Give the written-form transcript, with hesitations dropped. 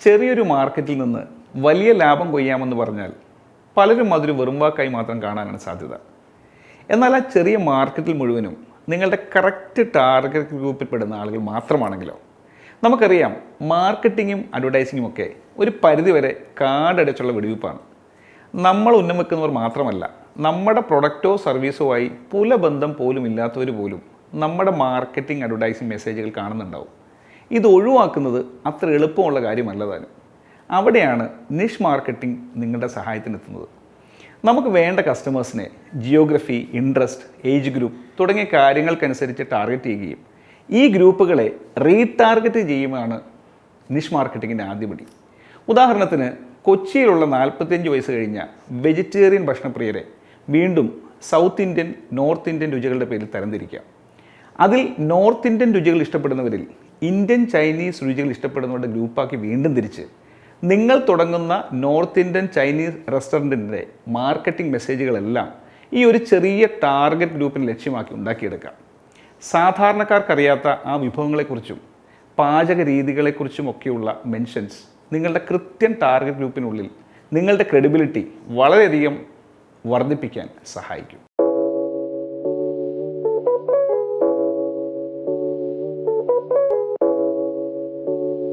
ചെറിയൊരു മാർക്കറ്റിൽ നിന്ന് വലിയ ലാഭം കൊയ്യാമെന്ന് പറഞ്ഞാൽ പലരും അതൊരു വെറും വാക്കായി മാത്രം കാണാനാണ് സാധ്യത. എന്നാൽ ആ ചെറിയ മാർക്കറ്റിൽ മുഴുവനും നിങ്ങളുടെ കറക്റ്റ് ടാർഗറ്റ് ഗ്രൂപ്പിൽ പെടുന്ന ആളുകൾ മാത്രമാണെങ്കിലോ? നമുക്കറിയാം, മാർക്കറ്റിങ്ങും അഡ്വർടൈസിങ്ങും ഒക്കെ ഒരു പരിധിവരെ കാടടച്ചുള്ള വെടിവെപ്പാണ്. നമ്മൾ ഉന്നം വെക്കുന്നവർ മാത്രമല്ല, നമ്മുടെ പ്രൊഡക്റ്റോ സർവീസോ ആയി പുലബന്ധം പോലും ഇല്ലാത്തവർ പോലും നമ്മുടെ മാർക്കറ്റിംഗ് അഡ്വർടൈസിങ് മെസ്സേജുകൾ കാണുന്നുണ്ടാവും. ഇത് ഒഴിവാക്കുന്നത് അത്ര എളുപ്പമുള്ള കാര്യമല്ല താനും. അവിടെയാണ് നിഷ് മാർക്കറ്റിംഗ് നിങ്ങളുടെ സഹായത്തിനെത്തുന്നത്. നമുക്ക് വേണ്ട കസ്റ്റമേഴ്സിനെ ജിയോഗ്രഫി, ഇൻട്രസ്റ്റ്, ഏജ് ഗ്രൂപ്പ് തുടങ്ങിയ കാര്യങ്ങൾക്കനുസരിച്ച് ടാർഗറ്റ് ചെയ്യുകയും ഈ ഗ്രൂപ്പുകളെ റീടാർഗറ്റ് ചെയ്യുകയാണ് നിഷ് മാർക്കറ്റിങ്ങിൻ്റെ ആദ്യപടി. ഉദാഹരണത്തിന്, കൊച്ചിയിലുള്ള 45 വയസ്സ് കഴിഞ്ഞ വെജിറ്റേറിയൻ ഭക്ഷണപ്രിയരെ വീണ്ടും സൗത്ത് ഇന്ത്യൻ, നോർത്ത് ഇന്ത്യൻ രുചികളുടെ പേരിൽ തരംതിരിക്കാം. അതിൽ നോർത്ത് ഇന്ത്യൻ രുചികൾ ഇഷ്ടപ്പെടുന്നവരിൽ ഇന്ത്യൻ, ചൈനീസ് രുചികൾ ഇഷ്ടപ്പെടുന്നവരുടെ ഗ്രൂപ്പാക്കി വീണ്ടും തിരിച്ച് നിങ്ങൾ തുടങ്ങുന്ന നോർത്ത് ഇന്ത്യൻ, ചൈനീസ് റെസ്റ്റോറൻറ്റിൻ്റെ മാർക്കറ്റിംഗ് മെസ്സേജുകളെല്ലാം ഈ ഒരു ചെറിയ ടാർഗറ്റ് ഗ്രൂപ്പിനെ ലക്ഷ്യമാക്കി ഉണ്ടാക്കിയെടുക്കാം. സാധാരണക്കാർക്കറിയാത്ത ആ വിഭവങ്ങളെക്കുറിച്ചും പാചക രീതികളെക്കുറിച്ചുമൊക്കെയുള്ള മെൻഷൻസ് നിങ്ങളുടെ കൃത്യം ടാർഗറ്റ് ഗ്രൂപ്പിനുള്ളിൽ നിങ്ങളുടെ ക്രെഡിബിലിറ്റി വളരെയധികം വർദ്ധിപ്പിക്കാൻ സഹായിക്കും.